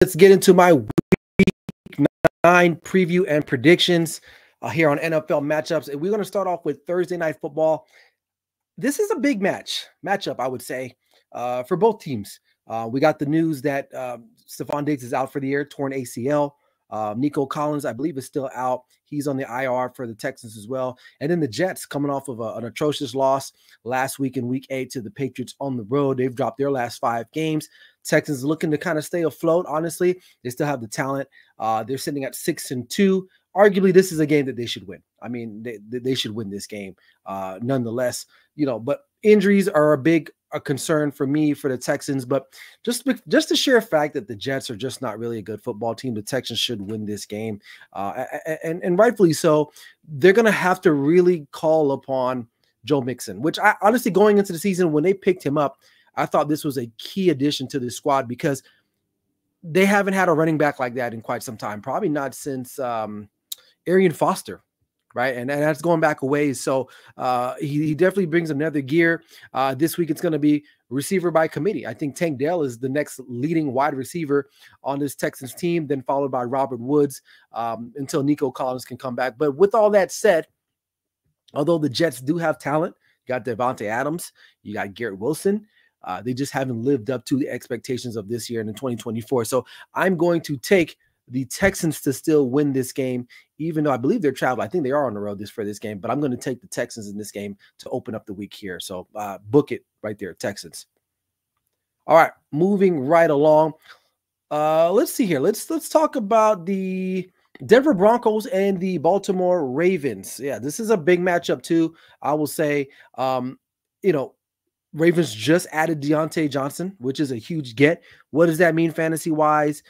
Let's get into my week 9 preview and predictions here on NFL matchups. And we're going to start off with Thursday Night Football. This is a big matchup, I would say, for both teams. We got the news that Stephon Diggs is out for the year, torn ACL. Nico Collins, I believe, is still out. He's on the IR for the Texans as well. And then the Jets coming off of an atrocious loss last week in week 8 to the Patriots on the road. They've dropped their last 5 games. Texans looking to kind of stay afloat, honestly. They still have the talent. They're sitting at 6-2. Arguably, this is a game that they should win. I mean, they should win this game nonetheless. But injuries are a concern for me, for the Texans. But just the sheer fact that the Jets are just not really a good football team, the Texans should win this game. And rightfully so. They're going to have to really call upon Joe Mixon, which I honestly, going into the season, when they picked him up, I thought this was a key addition to this squad because they haven't had a running back like that in quite some time. Probably not since Arian Foster, right? And that's going back a ways. So he definitely brings another gear. This week it's going to be receiver by committee. I think Tank Dell is the next leading wide receiver on this Texans team, then followed by Robert Woods until Nico Collins can come back. But with all that said, although the Jets do have talent, you got Devontae Adams, you got Garrett Wilson, they just haven't lived up to the expectations of this year and in 2024. So I'm going to take the Texans to still win this game, even though I believe they're traveling. I think they are on the road for this game, but I'm going to take the Texans in this game to open up the week here. So book it right there, Texans. All right, moving right along. Let's see here. Let's talk about the Denver Broncos and the Baltimore Ravens. Yeah, this is a big matchup too. I will say, Ravens just added Deontay Johnson, which is a huge get. What does that mean fantasy-wise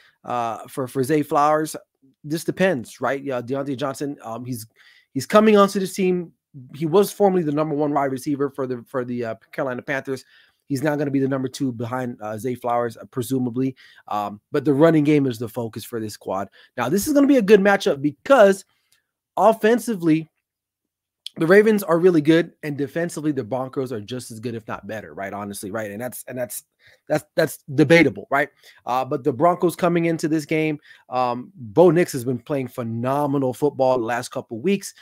for Zay Flowers? This depends, right? Yeah, Deontay Johnson, he's coming onto this team. He was formerly the number 1 wide receiver for the Carolina Panthers. He's now going to be the number 2 behind Zay Flowers, presumably. But the running game is the focus for this squad. Now, this is going to be a good matchup because offensively, the Ravens are really good, and defensively, the Broncos are just as good, if not better, right? Honestly, right? And that's debatable, right? But the Broncos coming into this game, Bo Nix has been playing phenomenal football the last couple of weeks.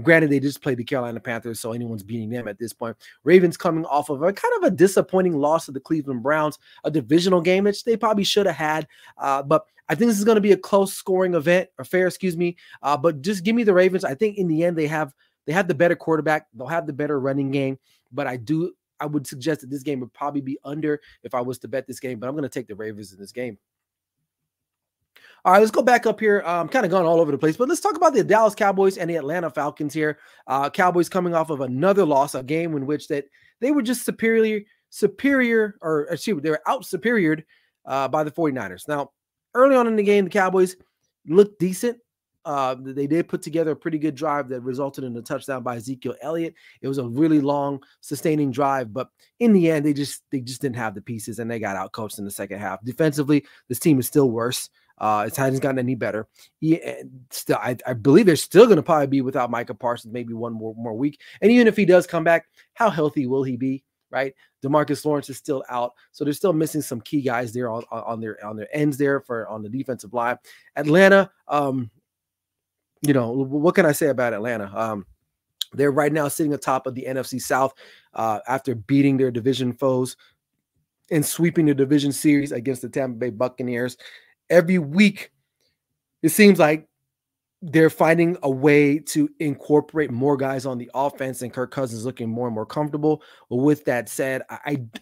Granted, they just played the Carolina Panthers, so anyone's beating them at this point. Ravens coming off of a kind of a disappointing loss to the Cleveland Browns, a divisional game, which they probably should have had. But I think this is going to be a close scoring event, or fair, excuse me. But just give me the Ravens. I think in the end, they have the better quarterback. They'll have the better running game, but I would suggest that this game would probably be under if I was to bet this game, but I'm going to take the Ravens in this game. All right, let's go back up here. I'm kind of going all over the place, but let's talk about the Dallas Cowboys and the Atlanta Falcons here. Cowboys coming off of another loss, a game in which that they were just superior, or excuse me, they were out-superiored by the 49ers. Now, early on in the game, the Cowboys looked decent. They did put together a pretty good drive that resulted in a touchdown by Ezekiel Elliott. It was a really long, sustaining drive, but in the end, they just didn't have the pieces, and they got outcoached in the second half. Defensively, this team is still worse. It hasn't gotten any better. Still, I believe they're still going to probably be without Micah Parsons maybe one more week. And even if he does come back, how healthy will he be? Right, DeMarcus Lawrence is still out, so they're still missing some key guys there on their ends there on the defensive line. Atlanta. What can I say about Atlanta? They're right now sitting atop of the NFC South after beating their division foes and sweeping the division series against the Tampa Bay Buccaneers. Every week, it seems like they're finding a way to incorporate more guys on the offense, and Kirk Cousins looking more and more comfortable. But with that said,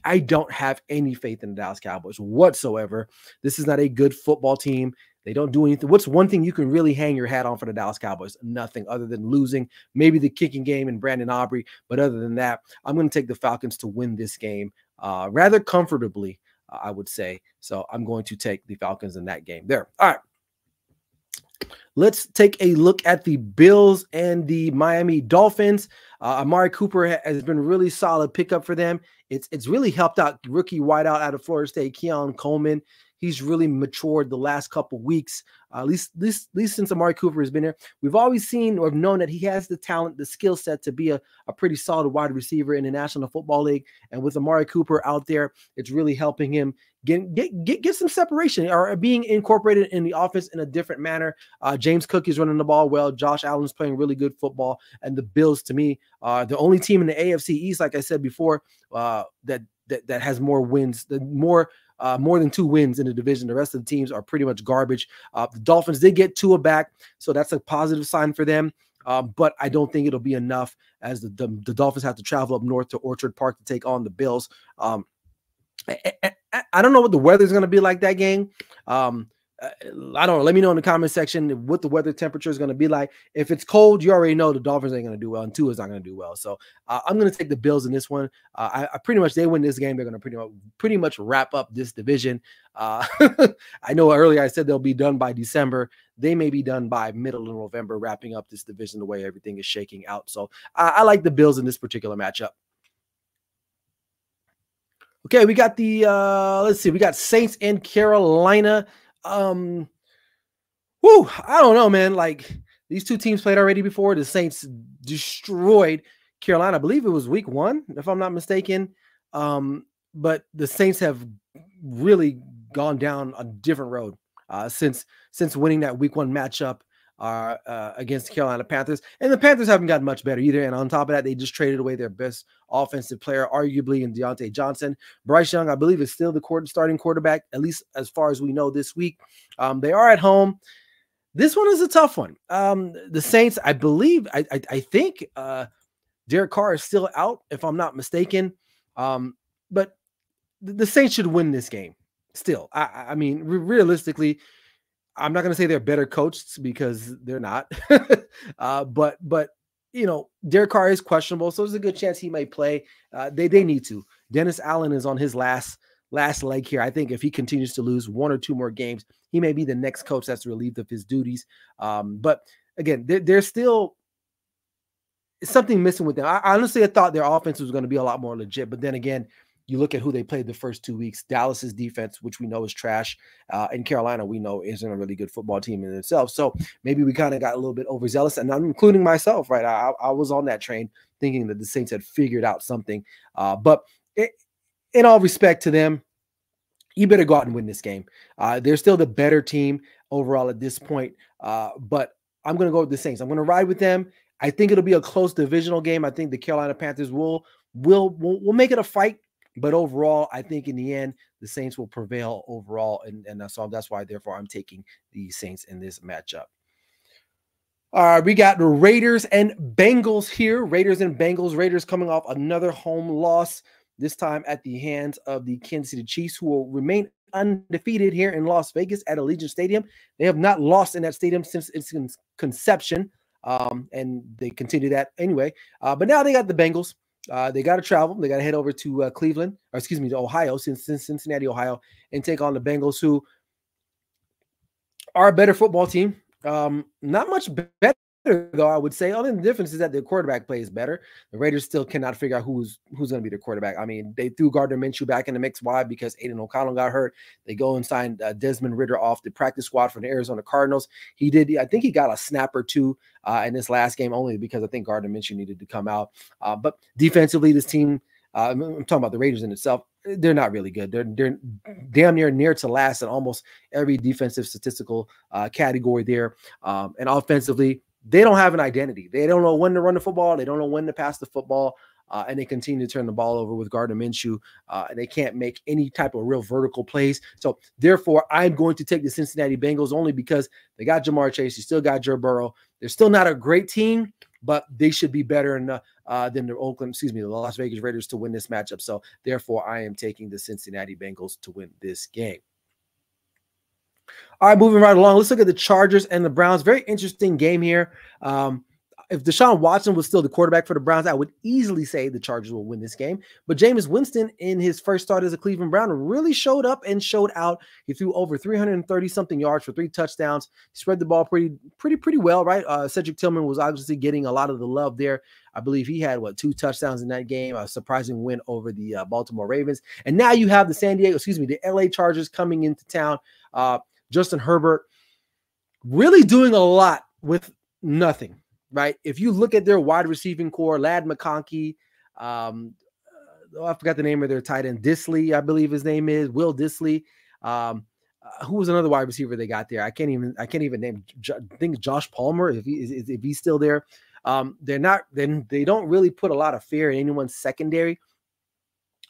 I don't have any faith in the Dallas Cowboys whatsoever. This is not a good football team. They don't do anything. What's one thing you can really hang your hat on for the Dallas Cowboys? Nothing other than losing, maybe the kicking game and Brandon Aubrey. But other than that, I'm going to take the Falcons to win this game rather comfortably, I would say. So I'm going to take the Falcons in that game there. All right. Let's take a look at the Bills and the Miami Dolphins. Amari Cooper has been really solid pickup for them. It's really helped out rookie wideout out of Florida State, Keon Coleman. he's really matured the last couple weeks, at least since Amari Cooper has been there. We've always seen or known that he has the talent, the skill set to be a pretty solid wide receiver in the National Football League. And with Amari Cooper out there, it's really helping him get some separation or being incorporated in the offense in a different manner. James Cook is running the ball well. Josh Allen's playing really good football. And the Bills, to me, are the only team in the AFC East, like I said before, that has more wins, more than 2 wins in the division. The rest of the teams are pretty much garbage. The Dolphins did get Tua back, so that's a positive sign for them. But I don't think it'll be enough, as the Dolphins have to travel up north to Orchard Park to take on the Bills. I don't know what the weather's going to be like that game. I don't know. Let me know in the comment section what the weather temperature is going to be like. If it's cold, you already know the Dolphins ain't going to do well, and Tua's not going to do well. So I'm going to take the Bills in this one. I pretty much, they win this game, they're going to pretty much wrap up this division. I know earlier I said they'll be done by December. They may be done by middle of November, wrapping up this division the way everything is shaking out. So I like the Bills in this particular matchup. Okay, we got the let's see, we got Saints in Carolina. I don't know, man. Like, these two teams played already before. The Saints destroyed Carolina. I believe it was week 1, if I'm not mistaken. But the Saints have really gone down a different road since winning that week 1 matchup against the Carolina Panthers. And the Panthers haven't gotten much better either. And on top of that, they just traded away their best offensive player, arguably, in Deontay Johnson. Bryce Young, I believe, is still the starting quarterback, at least as far as we know this week. They are at home. This one is a tough one. The Saints, I believe, I think Derek Carr is still out, if I'm not mistaken. But the Saints should win this game still. I mean, realistically, I'm not going to say they're better coached, because they're not. But you know, Derek Carr is questionable, so there's a good chance he may play. They need to. Dennis Allen is on his last leg here. I think if he continues to lose 1 or 2 more games, he may be the next coach that's relieved of his duties. But again, there's still something missing with them. I honestly thought their offense was going to be a lot more legit, but then again, you look at who they played the first 2 weeks. Dallas's defense, which we know is trash, and Carolina, we know, isn't a really good football team in itself. So maybe we kind of got a little bit overzealous, and I'm including myself, right? I was on that train thinking that the Saints had figured out something. But in all respect to them, you better go out and win this game. They're still the better team overall at this point. But I'm going to go with the Saints. I'm going to ride with them. I think it'll be a close divisional game. I think the Carolina Panthers will make it a fight. But overall, I think in the end, the Saints will prevail overall. And that's why, therefore, I'm taking the Saints in this matchup. We got the Raiders and Bengals here. Raiders and Bengals. Raiders coming off another home loss, this time at the hands of the Kansas City Chiefs, who will remain undefeated here in Las Vegas at Allegiant Stadium. They have not lost in that stadium since its conception, and they continue that anyway. But now they got the Bengals. They got to travel. They got to head over to to Ohio, since Cincinnati, Ohio, and take on the Bengals, who are a better football team. Not much better, though, I would say. Only the difference is that their quarterback play is better. The Raiders still cannot figure out who's going to be their quarterback. I mean, they threw Gardner Minshew back in the mix. Why? Because Aiden O'Connell got hurt. They go and signed Desmond Ridder off the practice squad for the Arizona Cardinals. I think he got a snap or 2 in this last game, only because I think Gardner Minshew needed to come out. But defensively, this team, I'm talking about the Raiders in itself, they're not really good. They're damn near to last in almost every defensive statistical category there. And offensively, they don't have an identity. They don't know when to run the football. They don't know when to pass the football. And they continue to turn the ball over with Gardner Minshew. And they can't make any type of real vertical plays. So therefore, I'm going to take the Cincinnati Bengals, only because they got Jamar Chase. You still got Joe Burrow. They're still not a great team, but they should be better than the Las Vegas Raiders to win this matchup. So therefore, I am taking the Cincinnati Bengals to win this game. All right, moving right along. Let's look at the Chargers and the Browns. Very interesting game here. if Deshaun Watson was still the quarterback for the Browns, I would easily say the Chargers will win this game. But Jameis Winston, in his first start as a Cleveland Brown, really showed up and showed out. He threw over 330-something yards for 3 touchdowns. He spread the ball pretty well, right? Cedric Tillman was obviously getting a lot of the love there. I believe he had, 2 touchdowns in that game, a surprising win over the Baltimore Ravens. And now you have the LA Chargers coming into town. Justin Herbert really doing a lot with nothing, right? If you look at their wide receiving core, Ladd McConkey, I forgot the name of their tight end, Disley, I believe his name is, Will Disley. Who was another wide receiver they got there? I can't even name. I think Josh Palmer, if he's still there. They don't really put a lot of fear in anyone's secondary.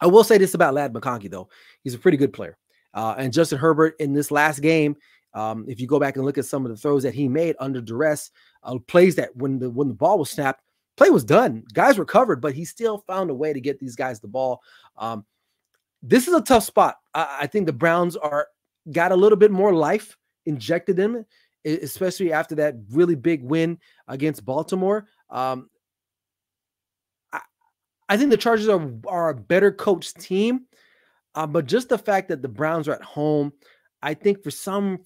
I will say this about Ladd McConkey, though. He's a pretty good player. And Justin Herbert in this last game, if you go back and look at some of the throws that he made under duress, plays that when the ball was snapped, play was done. Guys recovered, but he still found a way to get these guys the ball. This is a tough spot. I think the Browns got a little bit more life injected in them, especially after that really big win against Baltimore. I think the Chargers are a better coached team, but just the fact that the Browns are at home, I think for some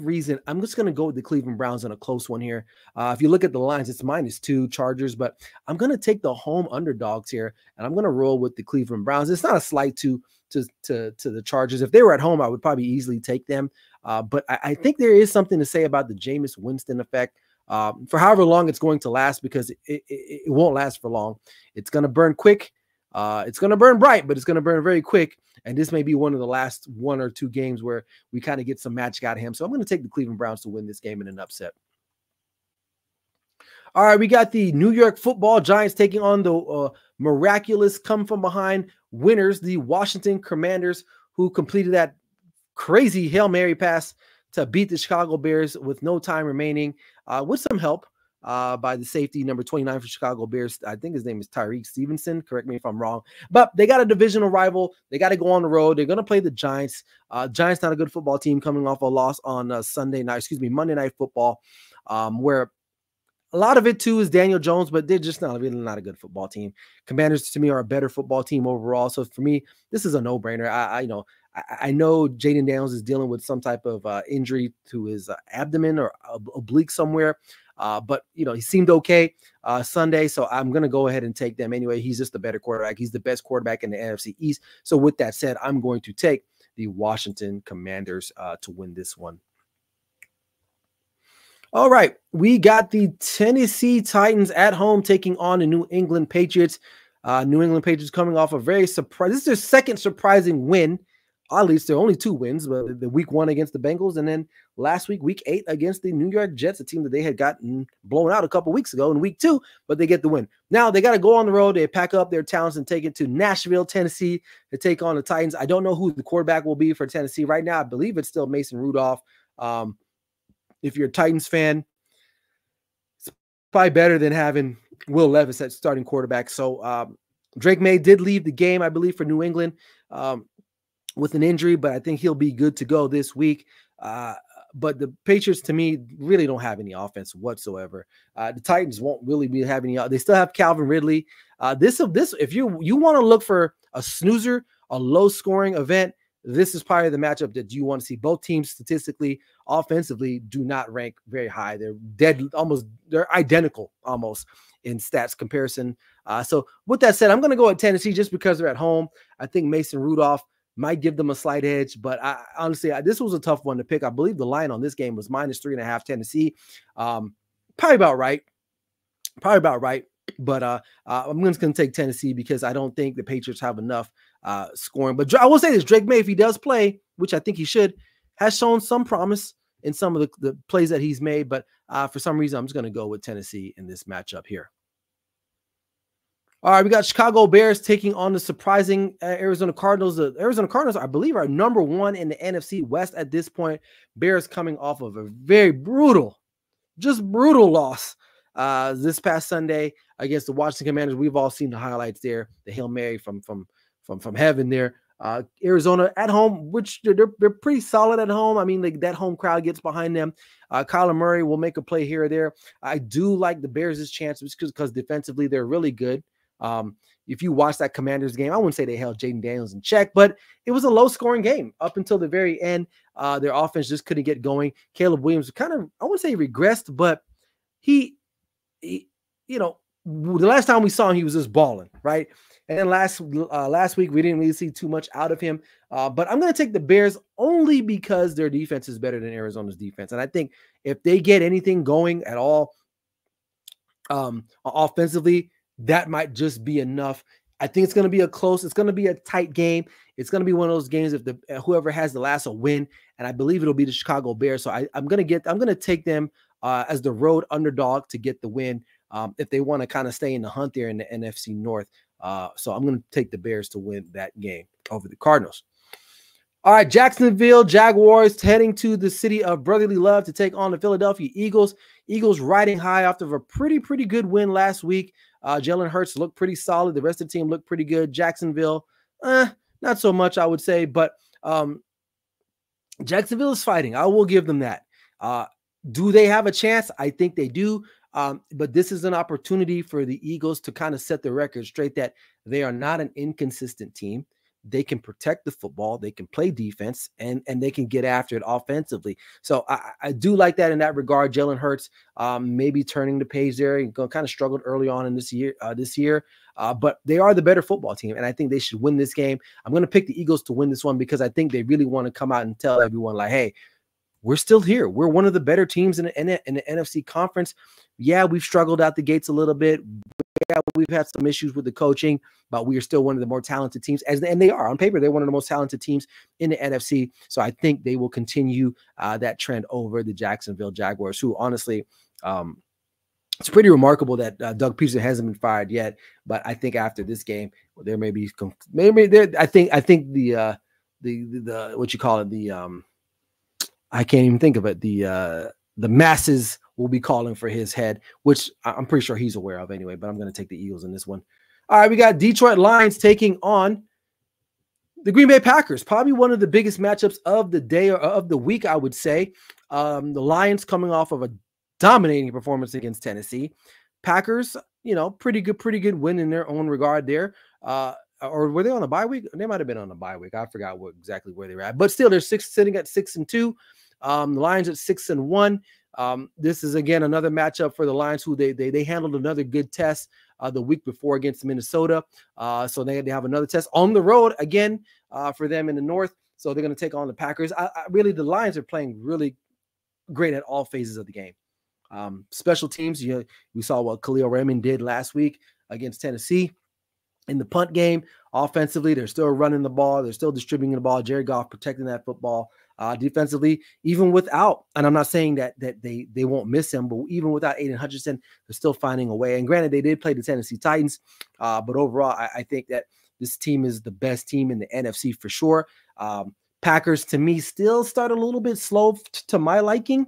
reason, I'm just going to go with the Cleveland Browns in a close one here. If you look at the lines, it's -2 Chargers, but I'm going to take the home underdogs here, and I'm going to roll with the Cleveland Browns. It's not a slight to the Chargers. If they were at home, I would probably easily take them. But I think there is something to say about the Jameis Winston effect for however long it's going to last, because it won't last for long. It's going to burn quick. It's going to burn bright, but it's going to burn very quick. And this may be one of the last 1 or 2 games where we kind of get some magic out of him. So I'm going to take the Cleveland Browns to win this game in an upset. All right, we got the New York Football Giants taking on the miraculous come-from-behind winners, the Washington Commanders, who completed that crazy Hail Mary pass to beat the Chicago Bears with no time remaining, with some help by the safety number 29 for Chicago Bears. I think his name is Tyreek Stevenson. Correct me if I'm wrong. But they got a divisional rival. They got to go on the road. They're going to play the Giants. Giants not a good football team, coming off a loss on Monday Night Football, where a lot of it too is Daniel Jones, but they're just not a good football team. Commanders to me are a better football team overall. So for me, this is a no-brainer. I know Jaden Daniels is dealing with some type of injury to his abdomen or oblique somewhere. But he seemed okay Sunday, so I'm going to go ahead and take them anyway. He's just the better quarterback. He's the best quarterback in the NFC East. So with that said, I'm going to take the Washington Commanders to win this one. All right, we got the Tennessee Titans at home taking on the New England Patriots. New England Patriots coming off a very surprise. This is their second surprising win. At least there are only 2 wins, but the week 1 against the Bengals, and then last week, week 8 against the New York Jets, a team that they had gotten blown out a couple weeks ago in week 2, but they get the win. Now they got to go on the road. They pack up their talents and take it to Nashville, Tennessee to take on the Titans. I don't know who the quarterback will be for Tennessee right now. I believe it's still Mason Rudolph. If you're a Titans fan, it's probably better than having Will Levis at starting quarterback. So Drake May did leave the game, I believe, for New England. With an injury, but I think he'll be good to go this week. But the Patriots, to me, really don't have any offense whatsoever. The Titans won't really be having any. They still have Calvin Ridley. This if you want to look for a snoozer, a low-scoring event, this is probably the matchup that you want to see. Both teams statistically, offensively, do not rank very high. They're identical almost in stats comparison. So with that said, I'm going to go at Tennessee just because they're at home. I think Mason Rudolph might give them a slight edge, but honestly, this was a tough one to pick. I believe the line on this game was -3.5 Tennessee. Probably about right. But I'm just going to take Tennessee because I don't think the Patriots have enough scoring. But I will say this, Drake May, if he does play, which I think he should, has shown some promise in some of the plays that he's made. But for some reason, I'm just going to go with Tennessee in this matchup here. All right, we got Chicago Bears taking on the surprising Arizona Cardinals. The Arizona Cardinals, I believe, are number 1 in the NFC West at this point. Bears coming off of a very brutal loss this past Sunday against the Washington Commanders. We've all seen the highlights there, the Hail Mary from heaven there. Arizona at home, which they're pretty solid at home. I mean, like that home crowd gets behind them. Kyler Murray will make a play here or there. I do like the Bears' chances because defensively they're really good. If you watch that Commanders game, I wouldn't say they held Jaden Daniels in check, but it was a low-scoring game up until the very end. Their offense just couldn't get going. Caleb Williams kind of, I wouldn't say regressed, but he you know, the last time we saw him, he was just balling, right? And then last week, we didn't really see too much out of him. But I'm going to take the Bears only because their defense is better than Arizona's defense. And I think if they get anything going at all offensively, that might just be enough. I think it's going to be it's going to be a tight game. It's going to be one of those games if whoever has the last will win. And I believe it'll be the Chicago Bears. So I'm going to take them as the road underdog to get the win if they want to kind of stay in the hunt there in the NFC North. So I'm going to take the Bears to win that game over the Cardinals. All right, Jacksonville Jaguars heading to the city of brotherly love to take on the Philadelphia Eagles. Eagles riding high after a pretty good win last week. Jalen Hurts looked pretty solid. The rest of the team looked pretty good. Jacksonville, not so much, I would say, but Jacksonville is fighting. I will give them that. Do they have a chance? I think they do. But this is an opportunity for the Eagles to kind of set the record straight that they are not an inconsistent team. They can protect the football, they can play defense, and they can get after it offensively. So I do like that in that regard. Jalen Hurts maybe turning the page there. He kind of struggled early on in this year, but they are the better football team, and I think they should win this game. I'm going to pick the Eagles to win this one because I think they really want to come out and tell everyone like, hey, we're still here. We're one of the better teams in the NFC conference. Yeah, we've struggled out the gates a little bit. Yeah, we've had some issues with the coaching, but we are still one of the more talented teams. And they are. On paper, they're one of the most talented teams in the NFC. So I think they will continue that trend over the Jacksonville Jaguars, who honestly, it's pretty remarkable that Doug Peterson hasn't been fired yet. But I think after this game, there may be I think the what you call it, I can't even think of it. The masses will be calling for his head, which I'm pretty sure he's aware of anyway, but I'm going to take the Eagles in this one. All right, we got Detroit Lions taking on the Green Bay Packers, probably one of the biggest matchups of the day or of the week, I would say. The Lions coming off of a dominating performance against Tennessee. Packers, pretty good win in their own regard there. Or were they on a bye week? They might have been on a bye week. I forgot exactly where they were at. But still, they're sitting at 6-2. The Lions at 6-1. This is again another matchup for the Lions, who they handled another good test the week before against Minnesota. So they have another test on the road again for them in the North. So they're going to take on the Packers. Really, the Lions are playing really great at all phases of the game. Special teams, we saw what Khalil Raymond did last week against Tennessee. In the punt game, offensively, they're still running the ball. They're still distributing the ball. Jared Goff protecting that football. Defensively, even without, and I'm not saying that they won't miss him, but even without Aiden Hutchinson, they're still finding a way. And granted, they did play the Tennessee Titans, but overall, I think that this team is the best team in the NFC for sure. Packers, to me, still start a little bit slow to my liking,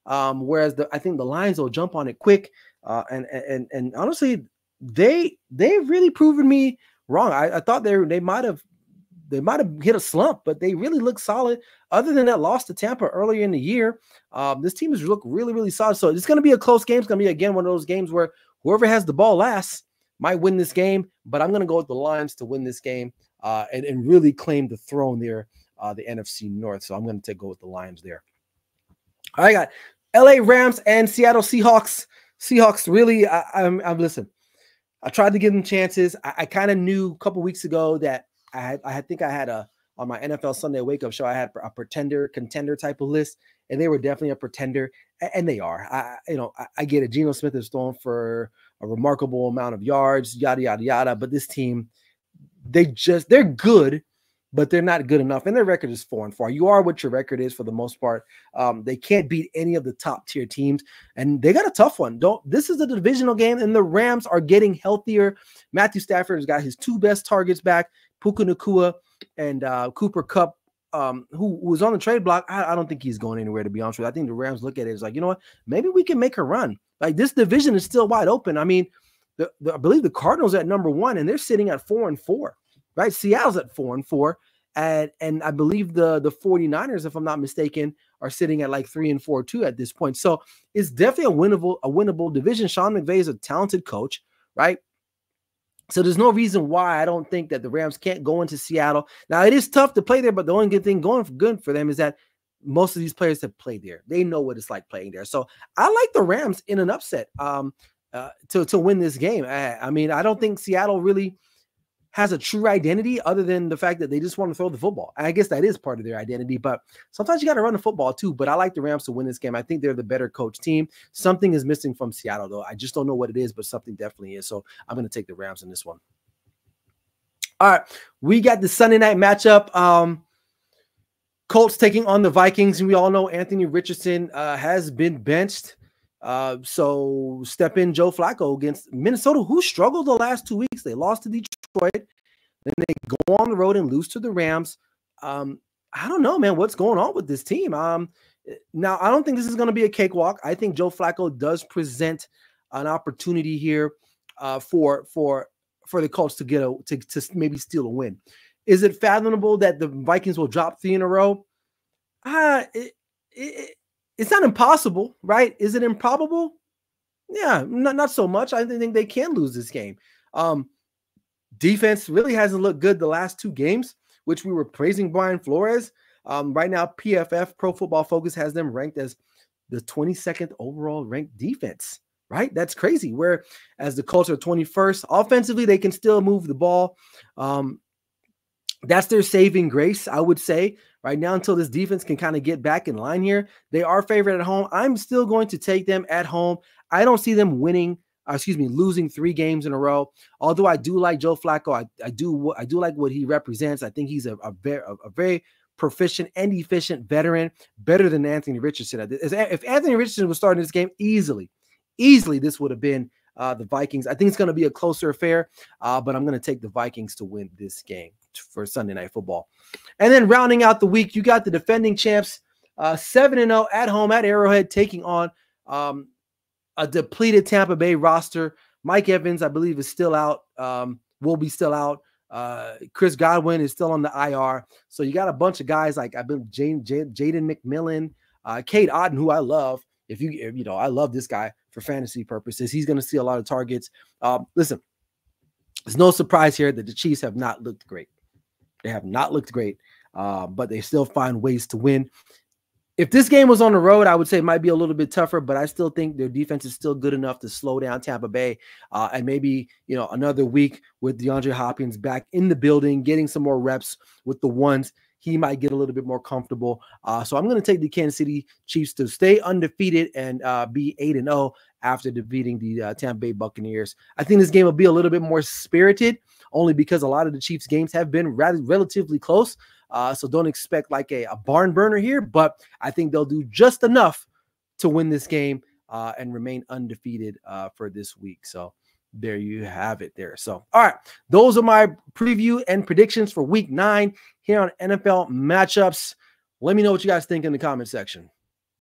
whereas I think the Lions will jump on it quick. And honestly, they've really proven me wrong. I thought they might have hit a slump, but they really look solid. Other than that loss to Tampa earlier in the year, this team has looked really solid. So it's going to be a close game. It's going to be, again, one of those games where whoever has the ball last might win this game, but I'm going to go with the Lions to win this game and really claim the throne there, the NFC North. So I'm going to go with the Lions there. I got LA Rams and Seattle Seahawks. Seahawks really, I'm listen. I tried to give them chances. I kind of knew a couple weeks ago that I think I had on my NFL Sunday wake up show, I had a contender type of list, and they were definitely a pretender, and they are. I get it. Geno Smith is thrown for a remarkable amount of yards, yada yada yada. But this team, they're good, but they're not good enough, and their record is 4-4. You are what your record is for the most part. They can't beat any of the top tier teams, and they got a tough one. This is a divisional game, and the Rams are getting healthier. Matthew Stafford has got his two best targets back, Puka Nacua and Cooper Kupp, who was on the trade block. I don't think he's going anywhere, to be honest with you. I think the Rams look at it as like, you know what, maybe we can make a run. Like, this division is still wide open. I mean, I believe the Cardinals at number 1, and they're sitting at 4-4. Right, Seattle's at 4-4, And I believe the 49ers, if I'm not mistaken, are sitting at like 3-4 too at this point. So it's definitely a winnable division. Sean McVay is a talented coach, right? So there's no reason why I don't think that the Rams can't go into Seattle. Now, it is tough to play there, but the only good thing good for them is that most of these players have played there. They know what it's like playing there. So I like the Rams in an upset to win this game. I mean, I don't think Seattle really has a true identity other than the fact that they just want to throw the football. I guess that is part of their identity, but sometimes you got to run the football too. But I like the Rams to win this game. I think they're the better coach team. Something is missing from Seattle, though. I just don't know what it is, but something definitely is. So I'm going to take the Rams in this one. All right, we got the Sunday night matchup. Colts taking on the Vikings, and we all know Anthony Richardson has been benched. So step in Joe Flacco against Minnesota, who struggled the last 2 weeks. They lost to Detroit, then they go on the road and lose to the Rams. I don't know, man, what's going on with this team. Now, I don't think this is going to be a cakewalk. I think Joe Flacco does present an opportunity here for the Colts to get to maybe steal a win. Is it fathomable that the Vikings will drop 3 in a row? It's not impossible, right? Is it improbable? Yeah, not so much. I think they can lose this game. Defense really hasn't looked good the last 2 games, which we were praising Brian Flores. Right now, PFF, Pro Football Focus, has them ranked as the 22nd overall ranked defense, right? That's crazy. Whereas the Colts are 21st. Offensively, they can still move the ball. That's their saving grace, I would say, right now, until this defense can kind of get back in line here. They are favored at home. I'm still going to take them at home. I don't see them losing 3 games in a row. Although I do like Joe Flacco. I do like what he represents. I think he's a very proficient and efficient veteran, better than Anthony Richardson. If Anthony Richardson was starting this game easily, this would have been the Vikings. I think it's going to be a closer affair, but I'm going to take the Vikings to win this game for Sunday Night Football. And then rounding out the week, you got the defending champs, 7-0 at home at Arrowhead, taking on a depleted Tampa Bay roster. Mike Evans, I believe, is still out, will be still out. Chris Godwin is still on the IR. So you got a bunch of guys like Jaden McMillan, Cade Otton, who I love. I love this guy for fantasy purposes. He's going to see a lot of targets. Listen, there's no surprise here that the Chiefs have not looked great. They have not looked great, but they still find ways to win. If this game was on the road, I would say it might be a little bit tougher, but I still think their defense is still good enough to slow down Tampa Bay. And maybe, another week with DeAndre Hopkins back in the building, getting some more reps with the ones, he might get a little bit more comfortable. So I'm going to take the Kansas City Chiefs to stay undefeated and be 8-0 after defeating the Tampa Bay Buccaneers. I think this game will be a little bit more spirited, only because a lot of the Chiefs games have been relatively close. So don't expect like a barn burner here, but I think they'll do just enough to win this game and remain undefeated for this week. So there you have it there. So, all right, those are my preview and predictions for week 9 here on NFL matchups. Let me know what you guys think in the comment section.